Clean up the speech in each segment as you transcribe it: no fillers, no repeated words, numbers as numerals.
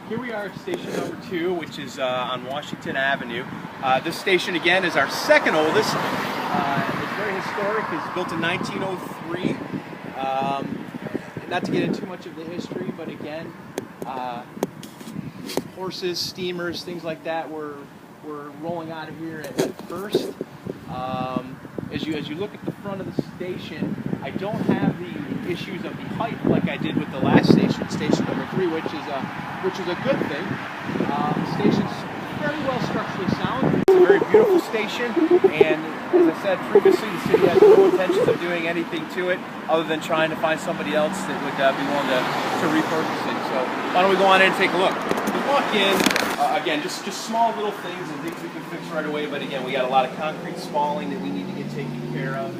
Here we are at station number 2, which is on Washington Avenue. This station, again, is our second oldest. It's very historic. It's built in 1903. Not to get into too much of the history, but again, horses, steamers, things like that were rolling out of here at first. As you look at the front of the station, I don't have the issues of the height like I did with the last station, station number 3, which is a good thing. The station's very well structurally sound. It's a very beautiful station, and as I said previously, the city has no intentions of doing anything to it other than trying to find somebody else that would be willing to repurpose it. So why don't we go on in and take a look? We walk in, again, just small little things and things we can fix right away, but again, we got a lot of concrete spalling that we need to get taken care of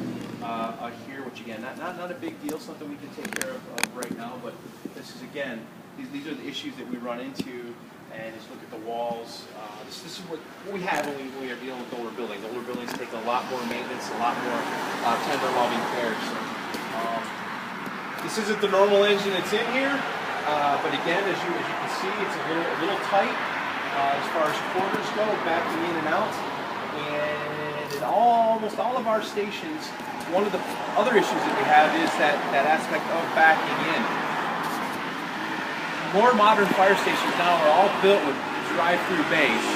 here, which again, not a big deal, something we can take care of right now, but this is, again, these are the issues that we run into. And just look at the walls. This is what we have when we are dealing with older buildings. Older buildings take a lot more maintenance, a lot more tender loving care. So, this isn't the normal engine that's in here, but again, as you can see, it's a little tight as far as quarters go, backing in and out. And in almost all of our stations, one of the other issues that we have is that aspect of backing in. More modern fire stations now are all built with drive-through bays.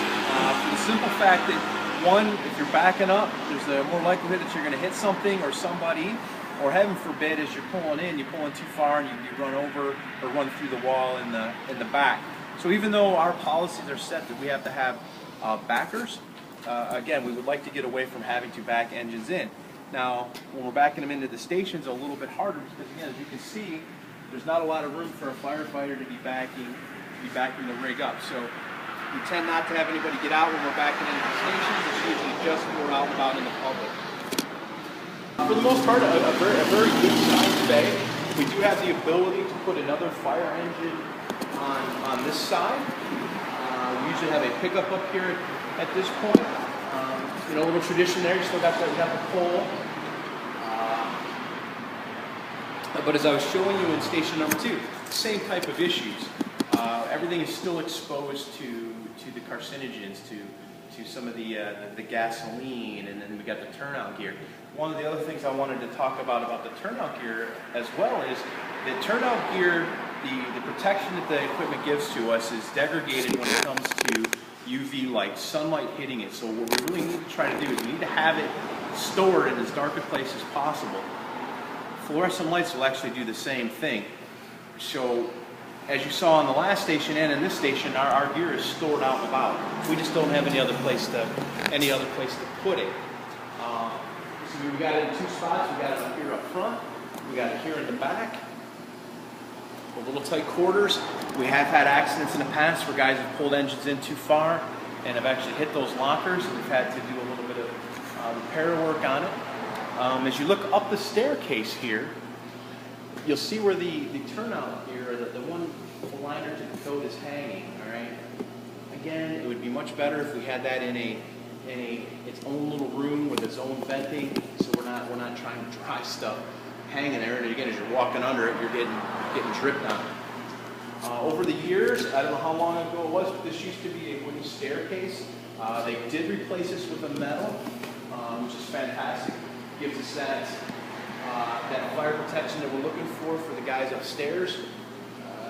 For the simple fact that, one, if you're backing up, there's a more likelihood that you're going to hit something or somebody, or heaven forbid, as you're pulling in, you're pulling too far and you run over or run through the wall in the back. So even though our policies are set that we have to have backers, again, we would like to get away from having to back engines in. Now, when we're backing them into the stations, a little bit harder because, again, as you can see, there's not a lot of room for a firefighter to be backing the rig up. So we tend not to have anybody get out when we're backing into the stations. It's usually just when we're out and about in the public. For the most part, a very good sized bay. We do have the ability to put another fire engine on this side. We usually have a pickup up here at this point. You know, a little tradition there. You still got the pole. But as I was showing you in station number 2, same type of issues. Everything is still exposed to the carcinogens, to some of the gasoline, and then we got the turnout gear. One of the other things I wanted to talk about the turnout gear as well is the turnout gear, the protection that the equipment gives to us is degraded when it comes to UV light, sunlight hitting it. So what we really need to try to do is we need to have it stored in as dark a place as possible. Fluorescent lights will actually do the same thing. So, as you saw on the last station and in this station, our gear is stored out and about. We just don't have any other place to put it. So we got it in 2 spots. We got it up here up front. We got it here in the back. A little tight quarters. We have had accidents in the past where guys have pulled engines in too far and have actually hit those lockers, and we've had to do a little bit of repair work on it. As you look up the staircase here, you'll see where the turnout here, the one liner to the coat is hanging. All right. Again, it would be much better if we had that in its own little room with its own venting, so we're not trying to dry stuff hanging there. And again, as you're walking under it, you're getting dripped on. Over the years, I don't know how long ago it was, but this used to be a wooden staircase. They did replace this with a metal, which is fantastic. Gives us that fire protection that we're looking for the guys upstairs.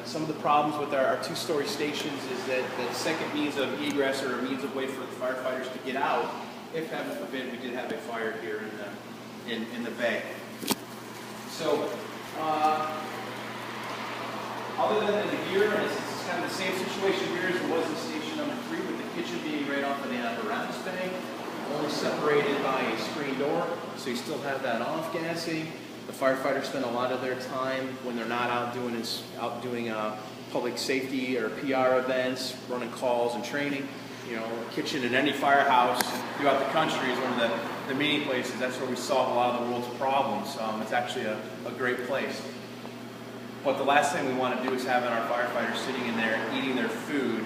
Some of the problems with our 2-story stations is that the second means of egress or a means of way for the firefighters to get out, if heaven forbid we did have a fire here in the bay. So, other than the gear, it's kind of the same situation here as it was in station number 3, with the kitchen being right off of the Apparatus bank. Only separated by a screen door, so you still have that off-gassing. The firefighters spend a lot of their time when they're not out doing public safety or PR events, running calls and training. You know, a kitchen in any firehouse throughout the country is one of the meeting places. That's where we solve a lot of the world's problems. It's actually a great place. But the last thing we want to do is having our firefighters sitting in there eating their food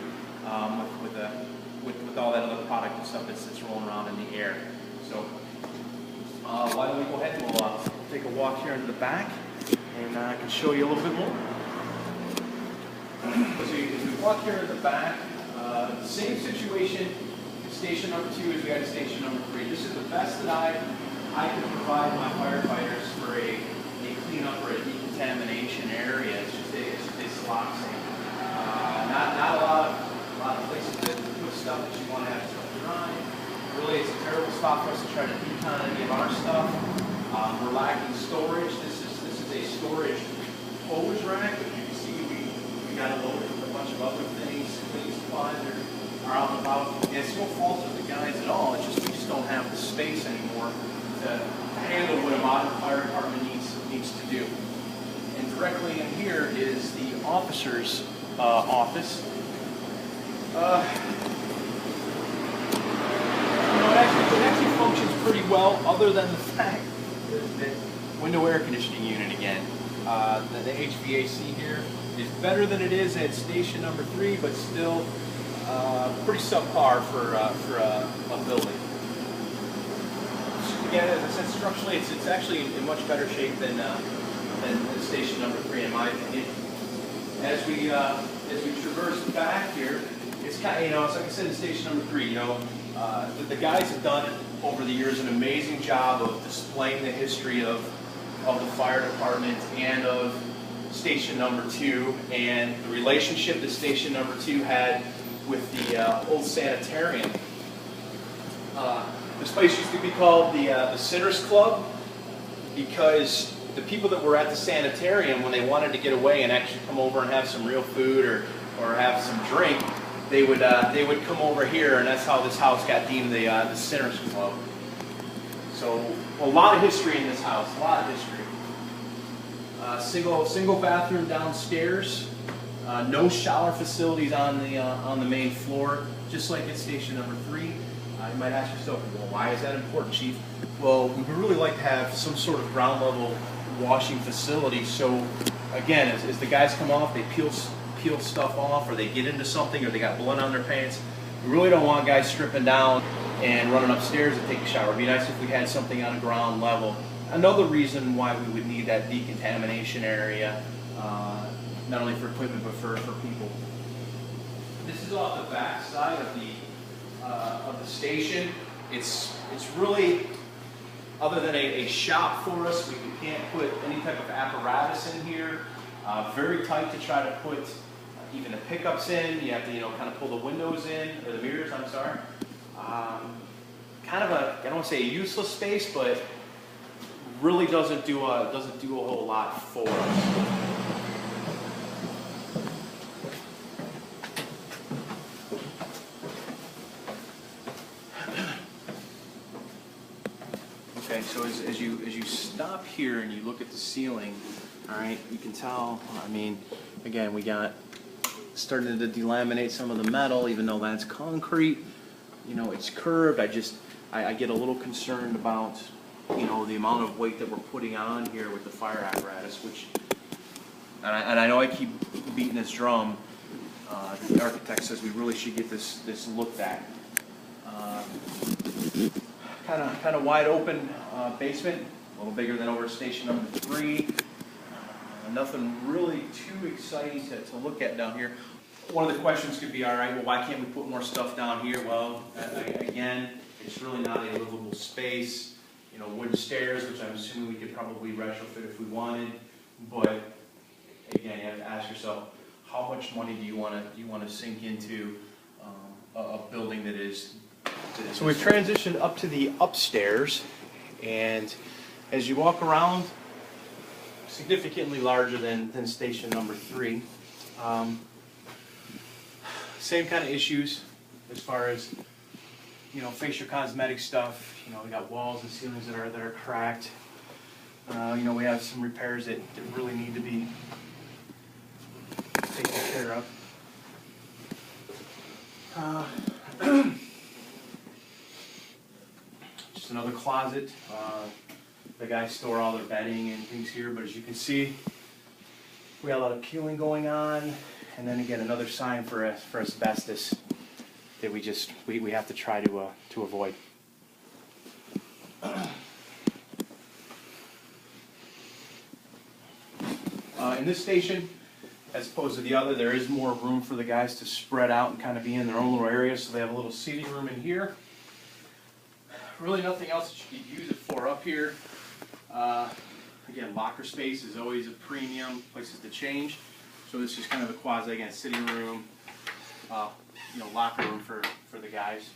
with all that other product and stuff that's rolling around in the air. So why don't we go ahead and we'll take a walk here into the back, and I can show you a little bit more. So if we walk here in the back, same situation in station number 2 as we had in station number 3. This is the best that I can provide my firefighters for a cleanup or a decontamination area. It's just a slop sink. Not a lot of places that put stuff that you want to have stuff dry. Really, it's a terrible spot for us to try to decon any of our stuff. We're lacking storage. This is a storage hose rack. As you can see, we got it loaded with a bunch of other things. Cleaning supplies are out and about. And it's no fault of the guys at all. It's just we just don't have the space anymore to handle what a modern fire department needs to do. And directly in here is the officer's office. It actually functions pretty well, other than the fact that window air conditioning unit again. The HVAC here is better than it is at station number 3, but still pretty subpar for a building. Again, as I said, structurally, it's actually in much better shape than station number 3, in my opinion. As we traverse back here, it's kind of, it's like I said in station number 3. The guys have done over the years an amazing job of displaying the history of the fire department and of station number 2, and the relationship that station number 2 had with the old sanitarium. This place used to be called the Sinners Club, because the people that were at the sanitarium, when they wanted to get away and actually come over and have some real food or have some drink, they would come over here, and that's how this house got deemed the Sinners Club. So a lot of history in this house, a lot of history. Single bathroom downstairs. No shower facilities on the main floor, just like at station number 3. You might ask yourself, well, why is that important, Chief? Well, we would really like to have some sort of ground level washing facility. So again, as the guys come off, they peel stuff off, or they get into something, or they got blood on their pants. We really don't want guys stripping down and running upstairs to take a shower. It'd be nice if we had something on a ground level. Another reason why we would need that decontamination area, not only for equipment but for people. This is off the back side of the station. It's really, other than a shop for us, we can't put any type of apparatus in here. Very tight to try to put even the pickups in. You have to, kind of pull the windows in, or the mirrors, I'm sorry. Kind of I don't want to say a useless space, but really doesn't do a whole lot for us. Okay, so as you stop here and you look at the ceiling, all right, you can tell. I mean, again, we got starting to delaminate some of the metal, even though that's concrete. It's curved. I get a little concerned about, the amount of weight that we're putting on here with the fire apparatus, which, and I know I keep beating this drum. The architect says we really should get this looked at. Kind of wide open basement, a little bigger than over station number 3. Nothing really too exciting to look at down here. One of the questions could be, all right, well, why can't we put more stuff down here? Well, again, it's really not a livable space. Wooden stairs, which I'm assuming we could probably retrofit if we wanted. But again, you have to ask yourself, how much money do you want to sink into a building that is? So we've transitioned up to the upstairs, and as you walk around, significantly larger than station number 3. Same kind of issues as far as facial cosmetic stuff. We got walls and ceilings that are cracked. We have some repairs that really need to be taken care of. Just another closet. The guys store all their bedding and things here, but as you can see, we got a lot of peeling going on, and then again another sign for asbestos that we have to try to avoid. In this station, as opposed to the other. There is more room for the guys to spread out and kind of be in their own little area, so they have a little seating room in here. Really nothing else that you could use it for up here. Again, locker space is always a premium, places to change. So this is kind of a quasi, again, sitting room, locker room for the guys.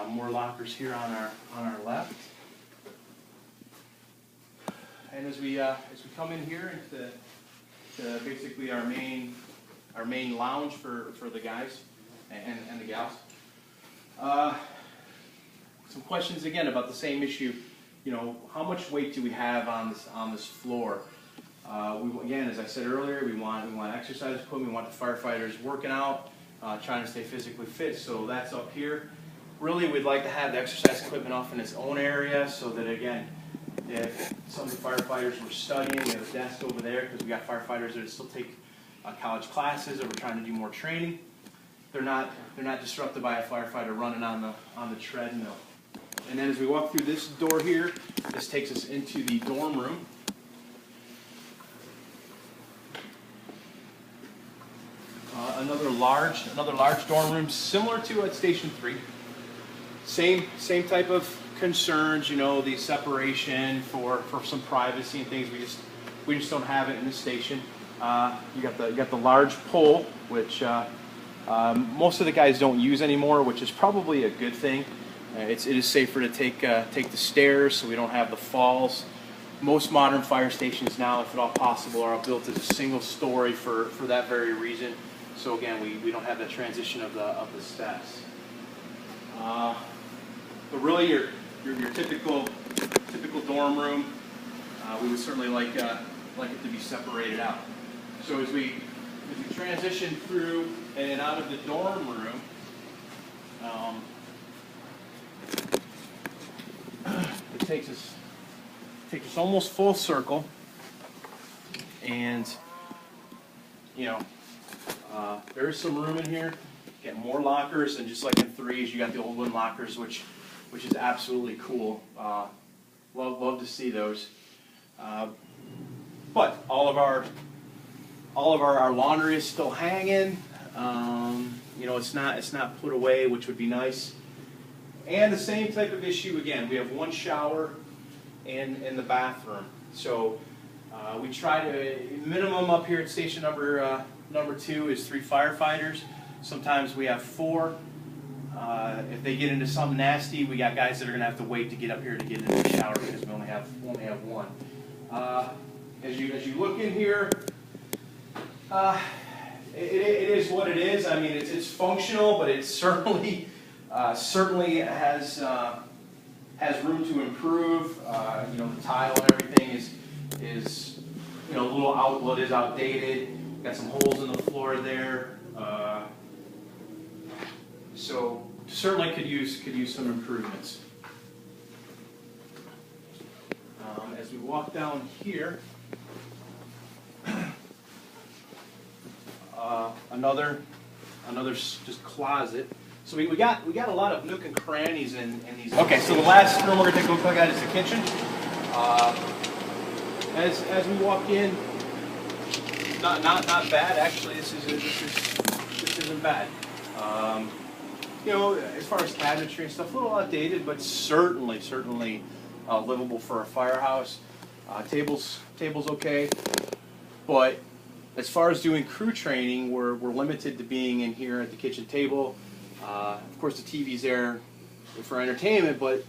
More lockers here on our left. And as we come in here into basically our main lounge for the guys and the gals. Some questions again about the same issue. You know, how much weight do we have on this floor? Again, as I said earlier, we want exercise equipment. We want the firefighters working out, trying to stay physically fit. So that's up here. Really, we'd like to have the exercise equipment off in its own area, so that again, if some of the firefighters were studying, we have a desk over there because we got firefighters that still take college classes, or we're trying to do more training. They're not disrupted by a firefighter running on the treadmill. And then as we walk through this door here, this takes us into the dorm room. Another large dorm room, similar to at Station 3. Same type of concerns, you know, the separation for some privacy and things. We just don't have it in this station. You got the large pole, which most of the guys don't use anymore, which is probably a good thing. It is safer to take the stairs, so we don't have the falls. Most modern fire stations now, if at all possible, are built as a single story for that very reason. So again, we don't have that transition of the steps. But really, your typical dorm room, we would certainly like it to be separated out. So as we transition through and out of the dorm room, it takes us almost full circle, and there is some room in here. Get more lockers, and just like in 3s, you got the old wooden lockers, which is absolutely cool. Love to see those. But all of our laundry is still hanging. It's not put away, which would be nice. And the same type of issue again. We have one shower in the bathroom. So we try to minimum up here at station number 2 is 3 firefighters. Sometimes we have 4. If they get into something nasty, we got guys that are going to have to wait to get up here to get into the shower because we only have one. As you look in here, it is what it is. I mean, it's functional, but it certainly has room to improve. The tile and everything is a little outdated. Got some holes in the floor there. So certainly could use some improvements. As we walk down here, another just closet. So we got a lot of nook and crannies in these. Okay, so the last room we're gonna take a look at is the kitchen. As we walk in, not bad actually. This isn't bad. As far as cabinetry and stuff, a little outdated, but certainly livable for a firehouse. Tables okay, but as far as doing crew training, we're limited to being in here at the kitchen table. Of course, the TV's there for entertainment, but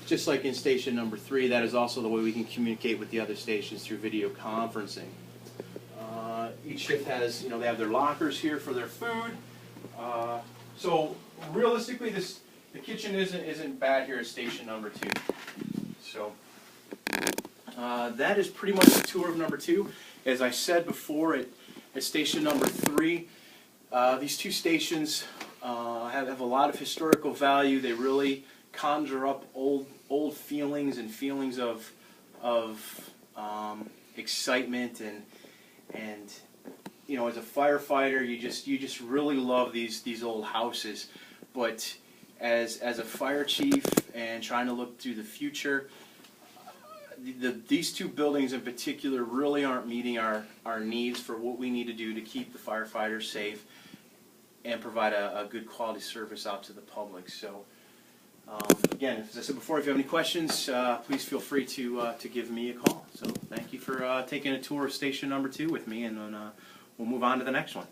just like in station number 3, that is also the way we can communicate with the other stations through video conferencing. Each shift has, they have their lockers here for their food. So realistically, the kitchen isn't bad here at station number 2. So that is pretty much the tour of number 2. As I said before, at station number 3, these 2 stations have a lot of historical value. They really conjure up old feelings and feelings of excitement and as a firefighter, you just really love these old houses. But as a fire chief and trying to look to the future, these two buildings in particular really aren't meeting our needs for what we need to do to keep the firefighters safe and provide a good quality service out to the public. So again, as I said before, if you have any questions, please feel free to give me a call. So thank you for taking a tour of station number 2 with me, and then we'll move on to the next one.